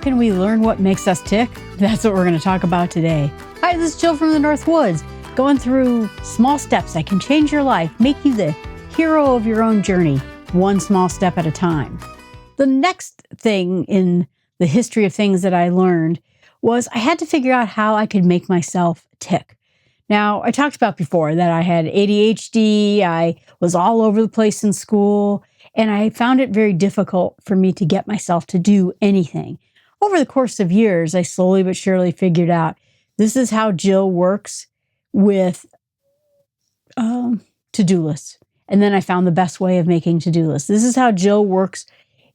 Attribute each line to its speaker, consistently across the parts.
Speaker 1: can we learn what makes us tick? That's what we're going to talk about today. Hi, this is Jill from the North Woods, going through small steps that can change your life, make you the hero of your own journey, one small step at a time. The next thing in the history of things that I learned was I had to figure out how I could make myself tick. Now, I talked about before that I had ADHD, I was all over the place in school, and I found it very difficult for me to get myself to do anything. Over the course of years, I slowly but surely figured out this is how Jill works with to-do lists. And then I found the best way of making to-do lists. This is how Jill works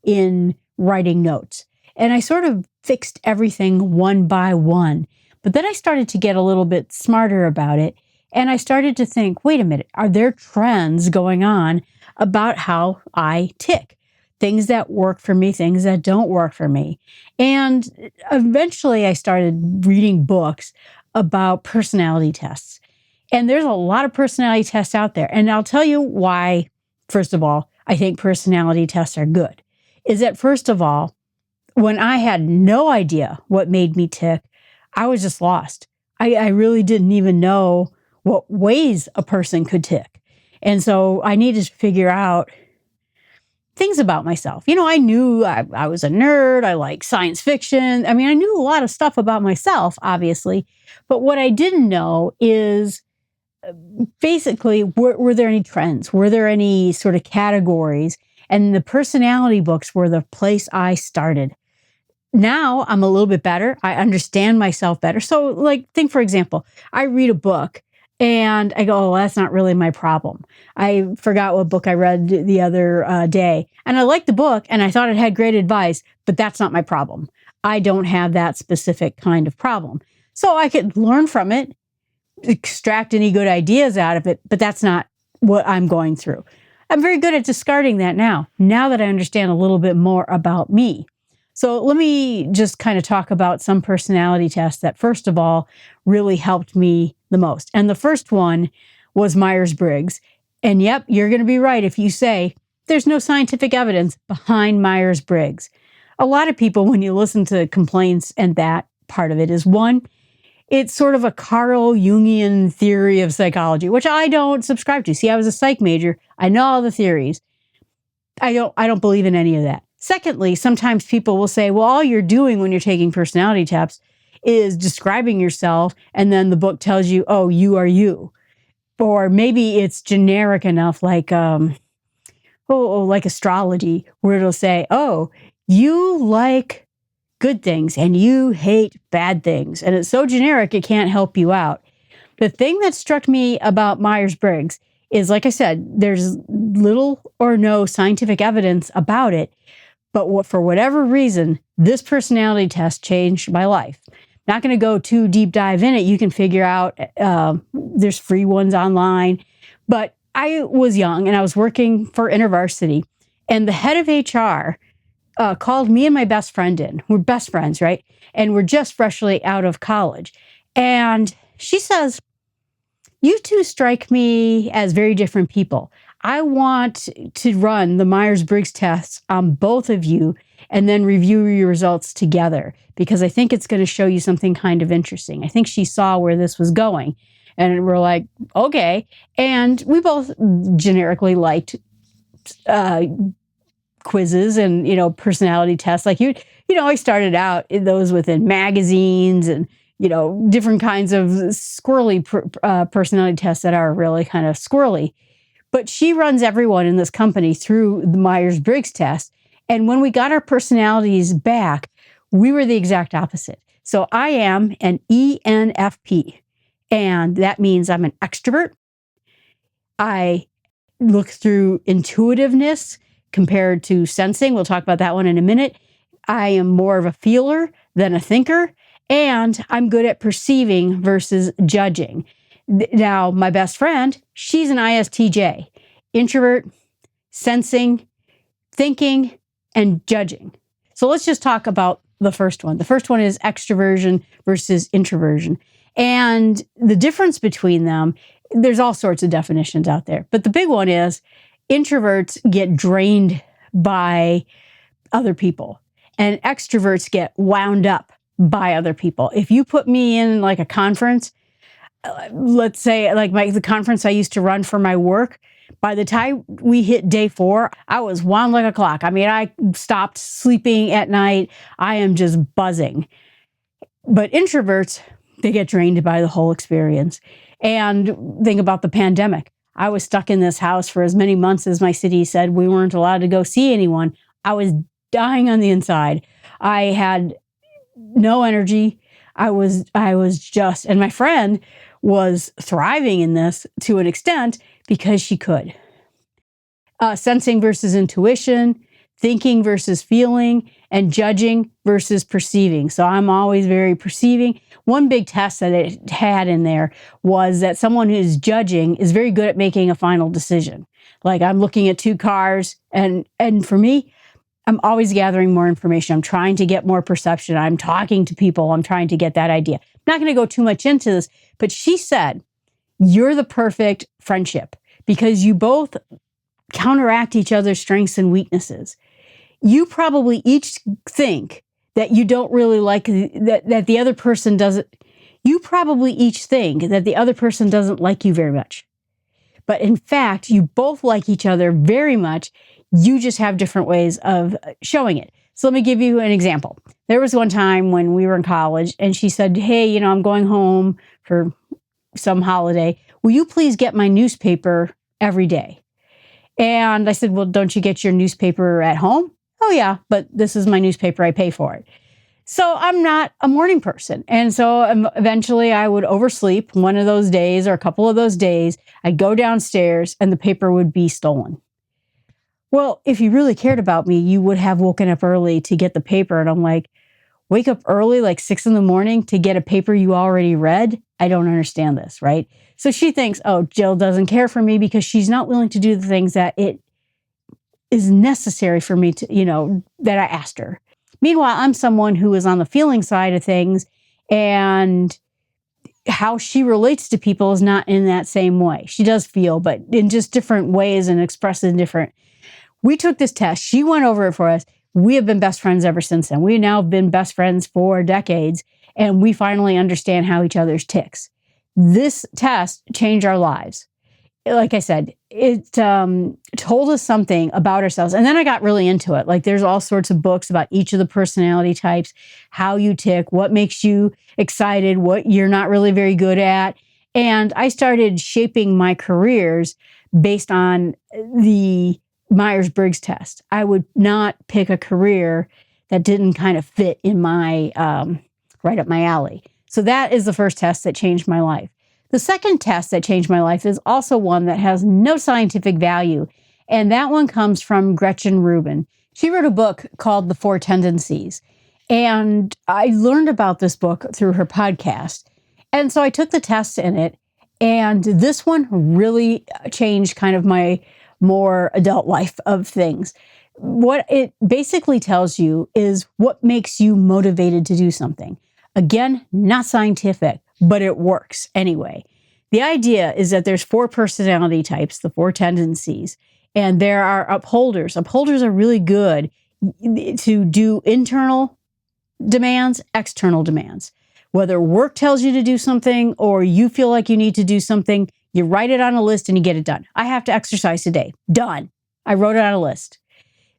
Speaker 1: in writing notes. And I sort of fixed everything one by one. But then I started to get a little bit smarter about it. And I started to think, wait a minute, are there trends going on about how I tick? Things that work for me, things that don't work for me. And eventually I started reading books about personality tests. And there's a lot of personality tests out there. And I'll tell you why, first of all, I think personality tests are good. Is that, first of all, when I had no idea what made me tick, I was just lost. I really didn't even know what ways a person could tick. And so I needed to figure out things about myself. You know, I knew I was a nerd. I like science fiction. I mean, I knew a lot of stuff about myself, obviously. But what I didn't know is basically, were there any trends? Were there any sort of categories? And the personality books were the place I started. Now I'm a little bit better. I understand myself better. So, like, think, for example, I read a book and I go, oh, that's not really my problem. I forgot what book I read the other day. And I liked the book and I thought it had great advice, but that's not my problem. I don't have that specific kind of problem. So I could learn from it, extract any good ideas out of it, but that's not what I'm going through. I'm very good at discarding that now that I understand a little bit more about me. So let me just kind of talk about some personality tests that, first of all, really helped me the most. And the first one was Myers-Briggs. And yep, you're going to be right if you say there's no scientific evidence behind Myers-Briggs. A lot of people, when you listen to complaints, and that part of it is, one, it's sort of a Carl Jungian theory of psychology, which I don't subscribe to. See, I was a psych major. I know all the theories. I don't believe in any of that. Secondly, sometimes people will say, well, all you're doing when you're taking personality tests is describing yourself, and then the book tells you, oh, you are you. Or maybe it's generic enough, like like astrology, where it'll say, oh, you like good things and you hate bad things. And it's so generic, it can't help you out. The thing that struck me about Myers-Briggs is, like I said, there's little or no scientific evidence about it. But for whatever reason, this personality test changed my life. Not going to go too deep dive in it. You can figure out, there's free ones online. But I was young and I was working for InterVarsity. And the head of HR called me and my best friend in. We're best friends, right? And we're just freshly out of college. And she says, you two strike me as very different people. I want to run the Myers-Briggs tests on both of you and then review your results together, because I think it's going to show you something kind of interesting. I think she saw where this was going. And we're like, okay. And we both generically liked quizzes and, personality tests. Like, I started out in those within magazines and, different kinds of squirrely personality tests that are really kind of squirrely. But she runs everyone in this company through the Myers-Briggs test. And when we got our personalities back, we were the exact opposite. So I am an ENFP, and that means I'm an extrovert. I look through intuitiveness compared to sensing. We'll talk about that one in a minute. I am more of a feeler than a thinker, and I'm good at perceiving versus judging. Now, my best friend, she's an ISTJ, introvert, sensing, thinking, and judging. So let's just talk about the first one. The first one is extroversion versus introversion. And the difference between them, there's all sorts of definitions out there. But the big one is introverts get drained by other people. and extroverts get wound up by other people. If you put me in like a conference, let's say like the conference I used to run for my work, by the time we hit day 4, I was wound like a clock. I mean, I stopped sleeping at night. I am just buzzing. But introverts, they get drained by the whole experience. And think about the pandemic. I was stuck in this house for as many months as my city said we weren't allowed to go see anyone. I was dying on the inside. I had no energy. I was just, and my friend was thriving in this to an extent because she could. Sensing versus intuition, thinking versus feeling, and judging versus perceiving. So I'm always very perceiving. One big test that it had in there was that someone who's judging is very good at making a final decision. Like I'm looking at 2 cars, and for me, I'm always gathering more information. I'm trying to get more perception. I'm talking to people. I'm trying to get that idea. I'm not going to go too much into this, but she said, you're the perfect friendship because you both counteract each other's strengths and weaknesses. You probably each think that you don't really like that the other person doesn't. You probably each think that the other person doesn't like you very much. But in fact, you both like each other very much. You just have different ways of showing it. So let me give you an example. There was one time when we were in college and she said, hey, I'm going home for some holiday. Will you please get my newspaper every day? And I said, well, don't you get your newspaper at home? Oh, yeah, but this is my newspaper. I pay for it. So I'm not a morning person. And so eventually I would oversleep one of those days or a couple of those days. I'd go downstairs and the paper would be stolen. Well, if you really cared about me, you would have woken up early to get the paper. And I'm like, wake up early, like 6 a.m. to get a paper you already read? I don't understand this, right? So she thinks, oh, Jill doesn't care for me because she's not willing to do the things that it is necessary for me to, that I asked her. Meanwhile, I'm someone who is on the feeling side of things, and how she relates to people is not in that same way. She does feel, but in just different ways and express it different. We took this test. She went over it for us. We have been best friends ever since then. We now have been best friends for decades, and we finally understand how each other's ticks. This test changed our lives. Like I said, it told us something about ourselves. And then I got really into it. Like there's all sorts of books about each of the personality types, how you tick, what makes you excited, what you're not really very good at. And I started shaping my careers based on the Myers-Briggs test. I would not pick a career that didn't kind of fit in my, right up my alley. So that is the first test that changed my life. The second test that changed my life is also one that has no scientific value. And that one comes from Gretchen Rubin. She wrote a book called The 4 Tendencies. And I learned about this book through her podcast. And so I took the test in it. And this one really changed kind of my more adult life of things. What it basically tells you is what makes you motivated to do something. Again, not scientific, but it works anyway. The idea is that there's 4 personality types, the 4 tendencies, and there are upholders. Upholders are really good to do internal demands, external demands. Whether work tells you to do something or you feel like you need to do something, you write it on a list and you get it done. I have to exercise today. Done. I wrote it on a list.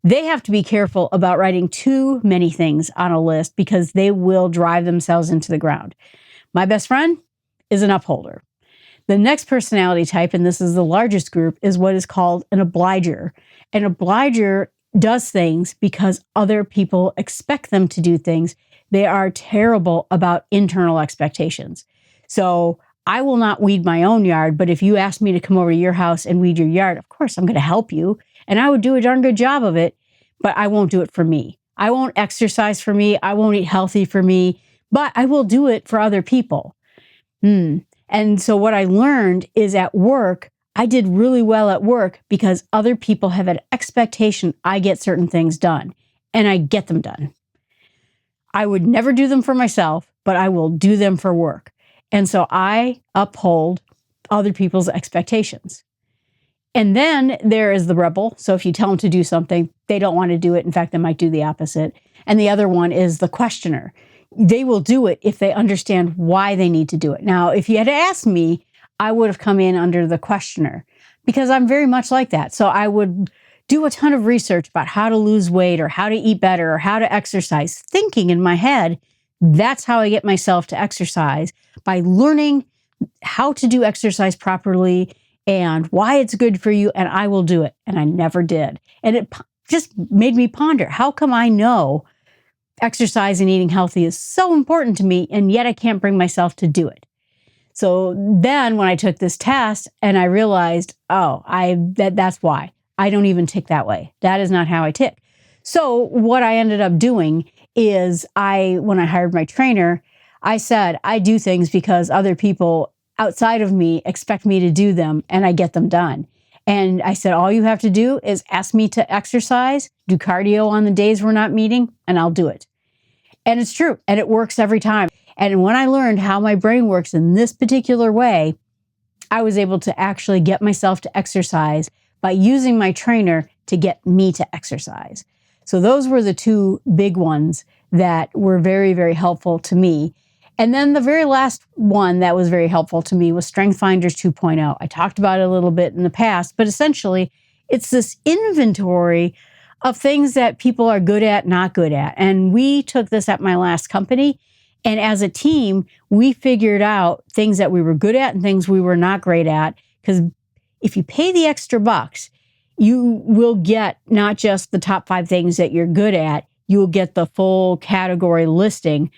Speaker 1: They have to be careful about writing too many things on a list because they will drive themselves into the ground. My best friend is an upholder. The next personality type, and this is the largest group, is what is called an obliger. An obliger does things because other people expect them to do things. They are terrible about internal expectations. So I will not weed my own yard, but if you ask me to come over to your house and weed your yard, of course I'm going to help you. And I would do a darn good job of it, but I won't do it for me. I won't exercise for me. I won't eat healthy for me, but I will do it for other people. And so what I learned is at work, I did really well at work because other people have an expectation I get certain things done, and I get them done. I would never do them for myself, but I will do them for work. And so I uphold other people's expectations. And then there is the rebel. So if you tell them to do something, they don't want to do it. In fact, they might do the opposite. And the other one is the questioner. They will do it if they understand why they need to do it. Now, if you had asked me, I would have come in under the questioner because I'm very much like that. So I would do a ton of research about how to lose weight or how to eat better or how to exercise, thinking in my head, that's how I get myself to exercise, by learning how to do exercise properly and why it's good for you, and I will do it. And I never did. And it just made me ponder, how come I know exercise and eating healthy is so important to me, and yet I can't bring myself to do it? So then when I took this test and I realized, that's why. I don't even tick that way. That is not how I tick. So what I ended up doing is when I hired my trainer, I said, I do things because other people outside of me expect me to do them, and I get them done. And I said, all you have to do is ask me to exercise, do cardio on the days we're not meeting, and I'll do it. And it's true. And it works every time. And when I learned how my brain works in this particular way, I was able to actually get myself to exercise by using my trainer to get me to exercise. So those were the two big ones that were very, very helpful to me. And then the very last one that was very helpful to me was Strength Finders 2.0. I talked about it a little bit in the past, but essentially it's this inventory of things that people are good at, not good at. And we took this at my last company. And as a team, we figured out things that we were good at and things we were not great at. Because if you pay the extra bucks, you will get not just the top 5 things that you're good at, you will get the full category listing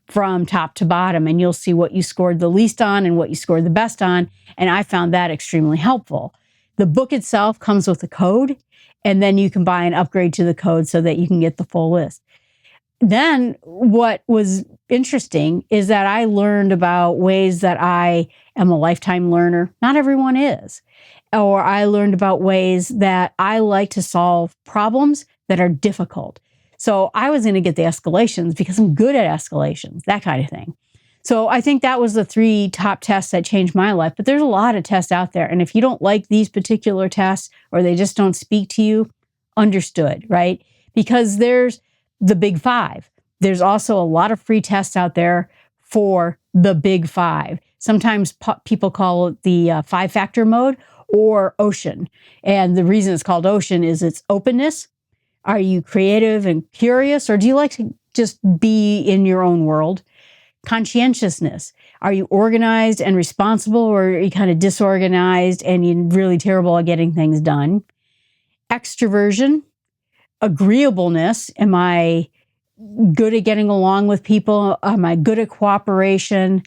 Speaker 1: from top to bottom, and you'll see what you scored the least on and what you scored the best on. And I found that extremely helpful. The book itself comes with a code, and then you can buy an upgrade to the code so that you can get the full list. Then what was interesting is that I learned about ways that I am a lifetime learner. Not everyone is. Or I learned about ways that I like to solve problems that are difficult. So I was going to get the escalations because I'm good at escalations, that kind of thing. So I think that was the 3 top tests that changed my life. But there's a lot of tests out there. And if you don't like these particular tests or they just don't speak to you, understood, right? Because there's the big 5. There's also a lot of free tests out there for the big 5. Sometimes people call it the 5-factor mode or ocean. And the reason it's called ocean is its openness. Are you creative and curious, or do you like to just be in your own world? Conscientiousness. Are you organized and responsible, or are you kind of disorganized and you're really terrible at getting things done? Extroversion. Agreeableness. Am I good at getting along with people? Am I good at cooperation?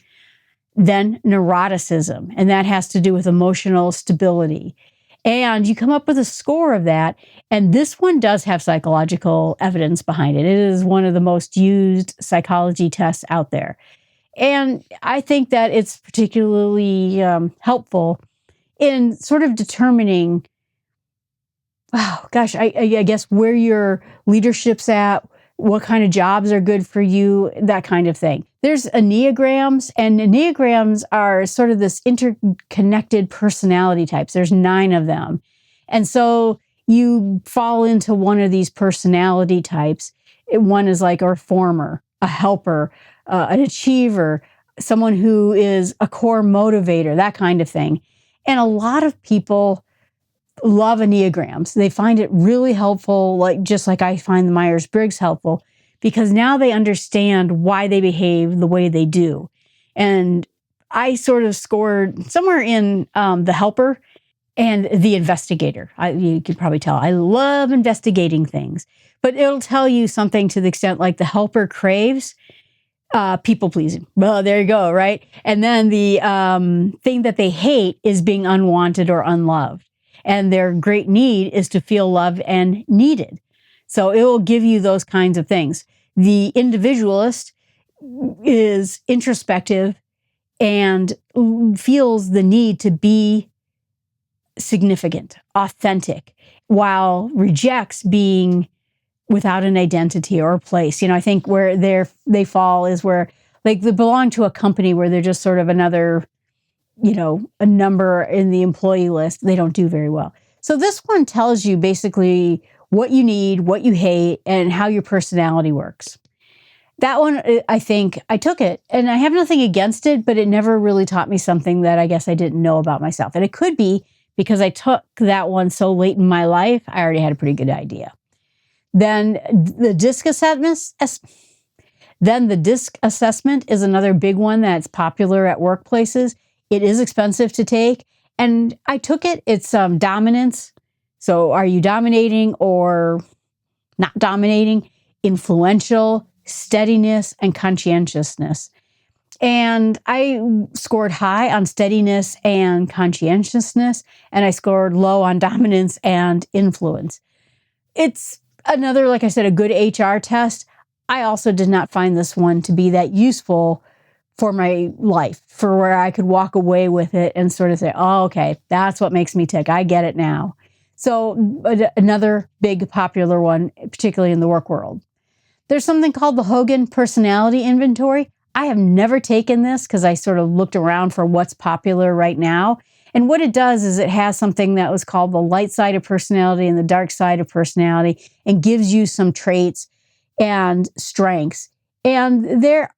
Speaker 1: Then neuroticism, and that has to do with emotional stability. And you come up with a score of that. And this one does have psychological evidence behind it. It is one of the most used psychology tests out there. And I think that it's particularly helpful in sort of determining, I guess where your leadership's at, what kind of jobs are good for you, that kind of thing. There's Enneagrams, and Enneagrams are sort of this interconnected personality types. There's 9 of them. And so you fall into one of these personality types. One is like a reformer, a helper, an achiever, someone who is a core motivator, that kind of thing. And a lot of people love Enneagrams. They find it really helpful, just like I find the Myers-Briggs helpful, because now they understand why they behave the way they do. And I sort of scored somewhere in the helper and the investigator. You could probably tell I love investigating things, but it'll tell you something to the extent like the helper craves people pleasing. Well, there you go, right? And then the thing that they hate is being unwanted or unloved. And their great need is to feel loved and needed. So it will give you those kinds of things. The individualist is introspective and feels the need to be significant, authentic, while rejects being without an identity or a place. I think where they fall is where they belong to a company where they're just sort of another a number in the employee list. They don't do very well. So this one tells you basically what you need, what you hate, and how your personality works. That one, I think I took it, and I have nothing against it, but it never really taught me something that I guess I didn't know about myself. And it could be because I took that one so late in my life, I already had a pretty good idea. Then the DISC assessment is another big one that's popular at workplaces. It is expensive to take, and I took it. It's dominance. So are you dominating or not dominating? Influential, steadiness, and conscientiousness. And I scored high on steadiness and conscientiousness, and I scored low on dominance and influence. It's another, like I said, a good HR test. I also did not find this one to be that useful for my life, for where I could walk away with it and sort of say, oh, okay, that's what makes me tick. I get it now. So another big popular one, particularly in the work world. There's something called the Hogan Personality Inventory. I have never taken this because I sort of looked around for what's popular right now. And what it does is it has something that was called the light side of personality and the dark side of personality, and gives you some traits and strengths. And there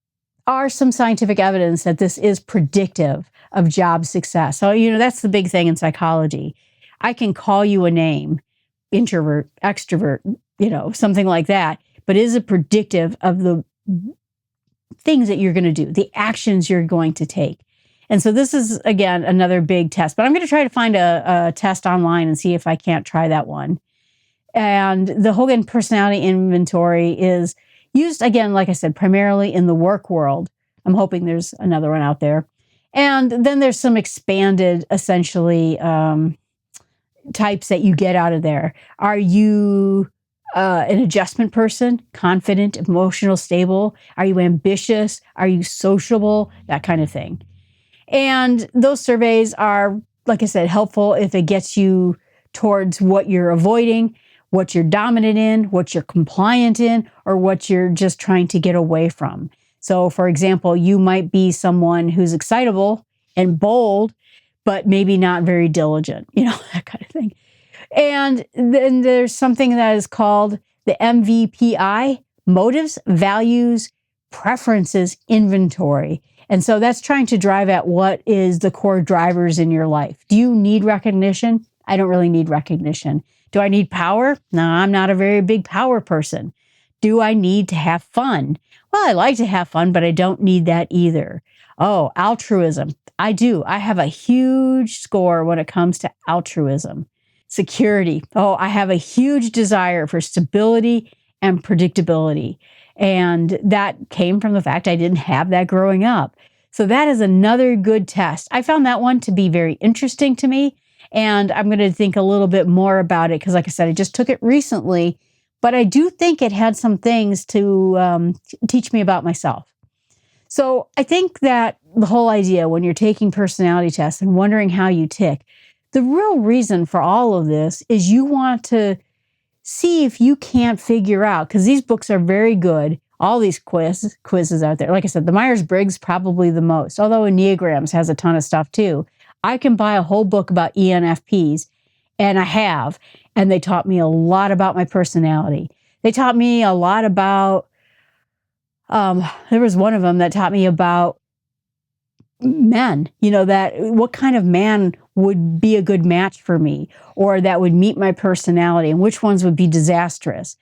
Speaker 1: are some scientific evidence that this is predictive of job success. So, that's the big thing in psychology. I can call you a name, introvert, extrovert, something like that. But is it predictive of the things that you're going to do, the actions you're going to take? And so this is, again, another big test. But I'm going to try to find a test online and see if I can't try that one. And the Hogan Personality Inventory is used, again, like I said, primarily in the work world. I'm hoping there's another one out there. And then there's some expanded, essentially, types that you get out of there. Are you an adjustment person, confident, emotional, stable? Are you ambitious? Are you sociable? That kind of thing. And those surveys are, like I said, helpful if it gets you towards what you're avoiding, what you're dominant in, what you're compliant in, or what you're just trying to get away from. So, for example, you might be someone who's excitable and bold, but maybe not very diligent, that kind of thing. And then there's something that is called the MVPI, Motives, Values, Preferences Inventory. And so that's trying to drive at what is the core drivers in your life. Do you need recognition? I don't really need recognition. Do I need power? No, I'm not a very big power person. Do I need to have fun? Well, I like to have fun, but I don't need that either. Oh, altruism. I do. I have a huge score when it comes to altruism. Security. Oh, I have a huge desire for stability and predictability. And that came from the fact I didn't have that growing up. So that is another good test. I found that one to be very interesting to me. And I'm going to think a little bit more about it because, like I said, I just took it recently. But I do think it had some things to teach me about myself. So I think that the whole idea when you're taking personality tests and wondering how you tick, the real reason for all of this is you want to see if you can't figure out, because these books are very good, all these quizzes out there. Like I said, the Myers-Briggs probably the most, although Enneagrams has a ton of stuff too. I can buy a whole book about ENFPs, and I have, and they taught me a lot about my personality. They taught me a lot about, there was one of them that taught me about men, that what kind of man would be a good match for me or that would meet my personality and which ones would be disastrous.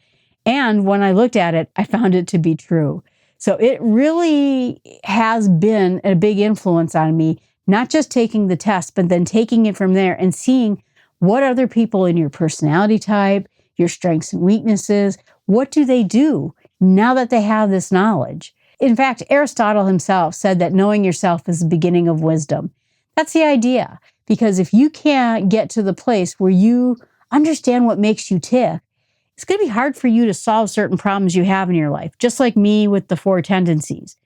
Speaker 1: And when I looked at it, I found it to be true. So it really has been a big influence on me, not just taking the test, but then taking it from there and seeing what other people in your personality type, your strengths and weaknesses, what do they do now that they have this knowledge? In fact, Aristotle himself said that knowing yourself is the beginning of wisdom. That's the idea. Because if you can't get to the place where you understand what makes you tick, it's going to be hard for you to solve certain problems you have in your life. Just like me with the 4 tendencies.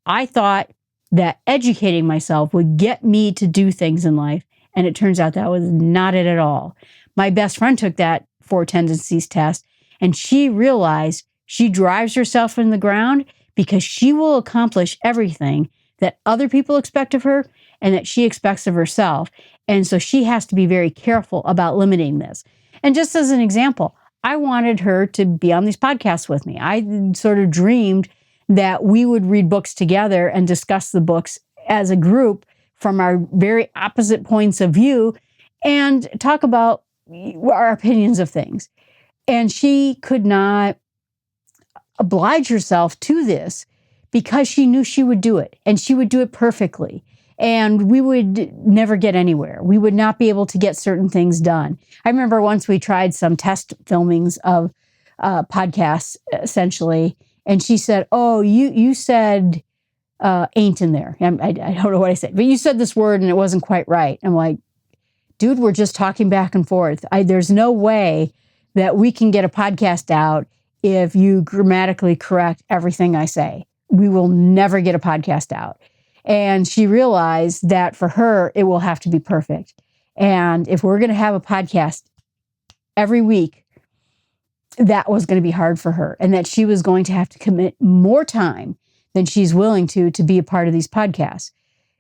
Speaker 1: I thought that educating myself would get me to do things in life. And it turns out that was not it at all. My best friend took that 4 tendencies test, and she realized she drives herself in the ground because she will accomplish everything that other people expect of her, and that she expects of herself. And so she has to be very careful about limiting this. And just as an example, I wanted her to be on these podcasts with me. I sort of dreamed that we would read books together and discuss the books as a group from our very opposite points of view and talk about our opinions of things. And she could not oblige herself to this because she knew she would do it, and she would do it perfectly. And we would never get anywhere. We would not be able to get certain things done. I remember once we tried some test filmings of podcasts, essentially, and she said, "Oh, you said ain't in there." I don't know what I said, but you said this word and it wasn't quite right. I'm like, dude, we're just talking back and forth. There's no way that we can get a podcast out if you grammatically correct everything I say. We will never get a podcast out. And she realized that for her, it will have to be perfect. And if we're going to have a podcast every week, that was going to be hard for her, and that she was going to have to commit more time than she's willing to be a part of these podcasts.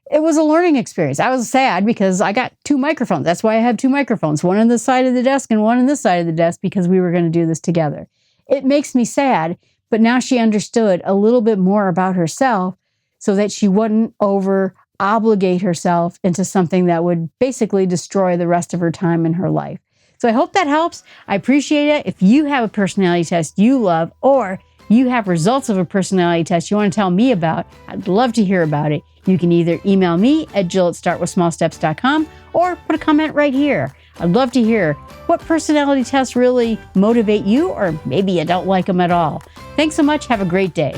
Speaker 1: It was a learning experience. I was sad because I got 2 microphones. That's why I have 2 microphones, one on this side of the desk and one on this side of the desk, because we were going to do this together. It makes me sad, but now she understood a little bit more about herself so that she wouldn't over-obligate herself into something that would basically destroy the rest of her time in her life. So I hope that helps. I appreciate it. If you have a personality test you love, or you have results of a personality test you want to tell me about, I'd love to hear about it. You can either email me at jill@startwithsmallsteps.com or put a comment right here. I'd love to hear what personality tests really motivate you, or maybe you don't like them at all. Thanks so much. Have a great day.